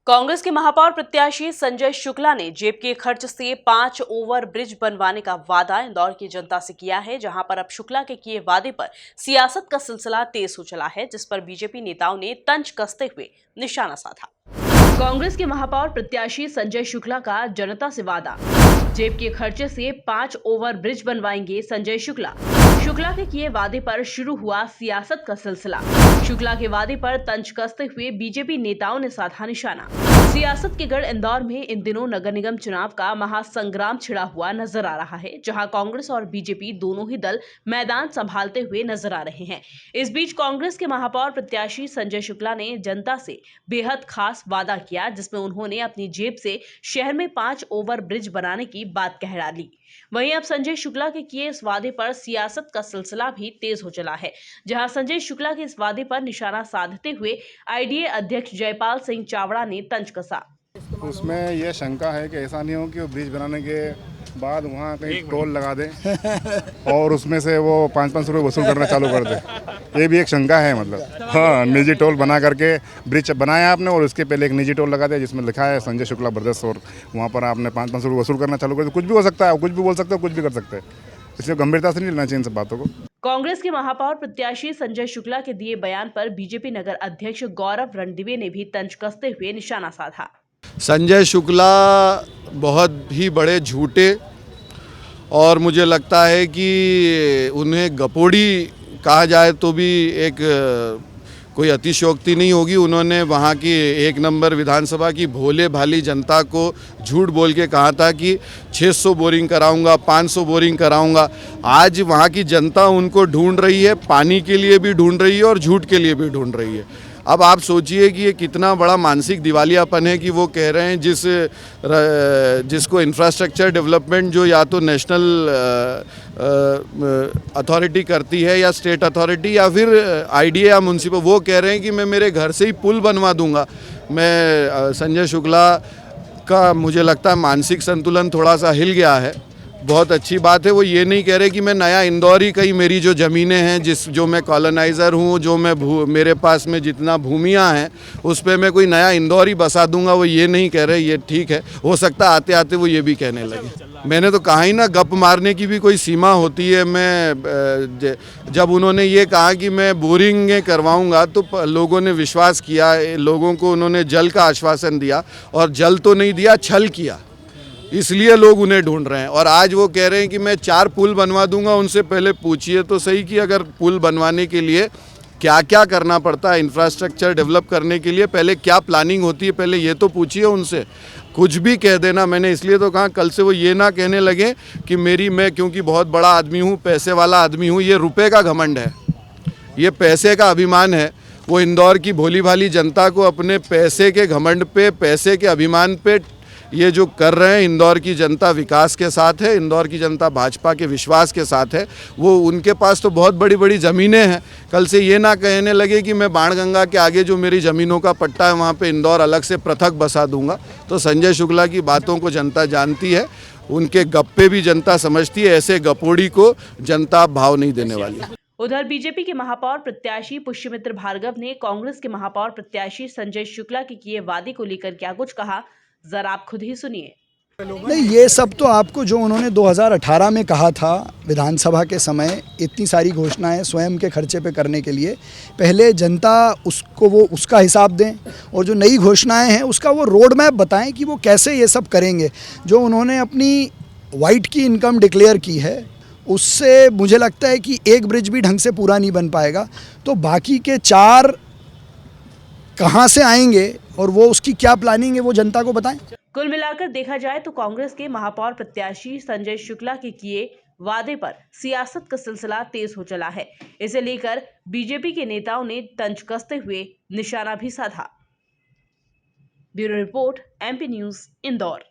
कांग्रेस के महापौर प्रत्याशी संजय शुक्ला ने जेब के खर्च से 5 ओवर ब्रिज बनवाने का वादा इंदौर की जनता से किया है, जहां पर अब शुक्ला के किए वादे पर सियासत का सिलसिला तेज हो चला है, जिस पर बीजेपी नेताओं ने तंज कसते हुए निशाना साधा। कांग्रेस के महापौर प्रत्याशी संजय शुक्ला का जनता से वादा। जेब के खर्चे से 5 ओवर ब्रिज बनवाएंगे संजय शुक्ला। शुक्ला के किए वादे पर शुरू हुआ सियासत का सिलसिला। शुक्ला के वादे पर तंज कसते हुए बीजेपी नेताओं ने साधा निशाना। सियासत के गढ़ इंदौर में इन दिनों नगर निगम चुनाव का महासंग्राम छिड़ा हुआ नजर आ रहा है, जहां कांग्रेस और बीजेपी दोनों ही दल मैदान संभालते हुए नजर आ रहे हैं। इस बीच कांग्रेस के महापौर प्रत्याशी संजय शुक्ला ने जनता से बेहद खास वादा किया, जिसमें उन्होंने अपनी जेब से शहर में 5 ओवर ब्रिज बनाने की बात कह डाली। वहीं अब संजय शुक्ला के किए इस वादे पर सियासत का सिलसिला भी तेज हो चला है, जहां संजय शुक्ला के इस वादे पर निशाना साधते हुए आईडीए अध्यक्ष जयपाल सिंह चावड़ा ने तंज कसा। उसमें यह शंका है कि ऐसा नहीं हो कि वो ब्रिज बनाने के बाद वहाँ कहीं टोल लगा दें और उसमें से वो 5-5 रुपये वसूल करना चालू कर दे। ये भी एक शंका है। मतलब हाँ, निजी टोल बना करके ब्रिज बनाया आपने और उसके पहले एक निजी टोल लगा दिया जिसमें लिखा है संजय शुक्ला ब्रदर्स, और वहाँ पर आपने 5-5 रुपये वसूल करना चालू कर दिया। कुछ भी हो सकता है, कुछ भी बोल सकते हो, कुछ भी कर सकते हैं। इसलिए गंभीरता से नहीं लेना चाहिए इन सब बातों को। कांग्रेस के महापौर प्रत्याशी संजय शुक्ला के दिए बयान पर बीजेपी नगर अध्यक्ष गौरव रणदिवे ने भी तंज कसते हुए निशाना साधा। संजय शुक्ला बहुत ही बड़े झूठे और मुझे लगता है कि उन्हें गपोड़ी कहा जाए तो भी एक कोई अतिशयोक्ति नहीं होगी। उन्होंने वहाँ की 1 नंबर विधानसभा की भोले भाली जनता को झूठ बोल के कहा था कि 600 बोरिंग कराऊंगा, 500 बोरिंग कराऊंगा। आज वहाँ की जनता उनको ढूंढ रही है, पानी के लिए भी ढूंढ रही है और झूठ के लिए भी ढूंढ रही है। अब आप सोचिए कि ये कितना बड़ा मानसिक दिवालियापन है कि वो कह रहे हैं जिसको इंफ्रास्ट्रक्चर डेवलपमेंट जो या तो नेशनल अथॉरिटी करती है या स्टेट अथॉरिटी या फिर आईडीए या म्युनिसिपल, वो कह रहे हैं कि मैं मेरे घर से ही पुल बनवा दूंगा। मैं संजय शुक्ला का मुझे लगता है मानसिक संतुलन थोड़ा सा हिल गया है। बहुत अच्छी बात है, वो ये नहीं कह रहे कि मैं नया इंदौर ही, कहीं मेरी जो ज़मीनें हैं जो मैं कॉलोनाइज़र हूँ, जो मैं मेरे पास में जितना भूमियाँ हैं उस पर मैं कोई नया इंदौर ही बसा दूंगा, वो ये नहीं कह रहे। ये ठीक है, हो सकता है आते आते वो ये भी कहने लगे। मैंने तो कहा ही ना, गप मारने की भी कोई सीमा होती है। मैं जब उन्होंने ये कहा कि मैं बोरिंग करवाऊँगा तो लोगों ने विश्वास किया, लोगों को उन्होंने जल का आश्वासन दिया और जल तो नहीं दिया, छल किया। इसलिए लोग उन्हें ढूंढ रहे हैं। और आज वो कह रहे हैं कि मैं 4 पुल बनवा दूंगा। उनसे पहले पूछिए तो सही कि अगर पुल बनवाने के लिए क्या क्या करना पड़ता है, इंफ्रास्ट्रक्चर डेवलप करने के लिए पहले क्या प्लानिंग होती है, पहले ये तो पूछिए उनसे। कुछ भी कह देना, मैंने इसलिए तो कहा कल से वो ये ना कहने लगे कि मैं क्योंकि बहुत बड़ा आदमी हूँ, पैसे वाला आदमी हूँ। ये रुपये का घमंड है, ये पैसे का अभिमान है। वो इंदौर की भोली भाली जनता को अपने पैसे के घमंड पे, पैसे के अभिमान पे ये जो कर रहे हैं। इंदौर की जनता विकास के साथ है, इंदौर की जनता भाजपा के विश्वास के साथ है। वो उनके पास तो बहुत बड़ी बड़ी ज़मीनें हैं। कल से ये ना कहने लगे कि मैं बाणगंगा के आगे जो मेरी ज़मीनों का पट्टा है वहाँ पे इंदौर अलग से पृथक बसा दूंगा। तो संजय शुक्ला की बातों को जनता जानती है, उनके गप्पे भी जनता समझती है। ऐसे गपोड़ी को जनता भाव नहीं देने वाली। उधर बीजेपी के महापौर प्रत्याशी पुष्यमित्र भार्गव ने कांग्रेस के महापौर प्रत्याशी संजय शुक्ला के किए वादे को लेकर क्या कुछ कहा, जरा आप खुद ही सुनिए। नहीं, ये सब तो आपको जो उन्होंने 2018 में कहा था विधानसभा के समय, इतनी सारी घोषणाएं स्वयं के खर्चे पे करने के लिए, पहले जनता उसको वो उसका हिसाब दें और जो नई घोषणाएं हैं उसका वो रोड मैप बताएं कि वो कैसे ये सब करेंगे। जो उन्होंने अपनी वाइट की इनकम डिक्लेयर की है उससे मुझे लगता है कि एक ब्रिज भी ढंग से पूरा नहीं बन पाएगा, तो बाकी के 4 कहाँ से आएंगे और वो उसकी क्या प्लानिंग है वो जनता को बताएं। कुल मिलाकर देखा जाए तो कांग्रेस के महापौर प्रत्याशी संजय शुक्ला के किए वादे पर सियासत का सिलसिला तेज हो चला है। इसे लेकर बीजेपी के नेताओं ने तंज कसते हुए निशाना भी साधा। Bureau report, MP news, Indore.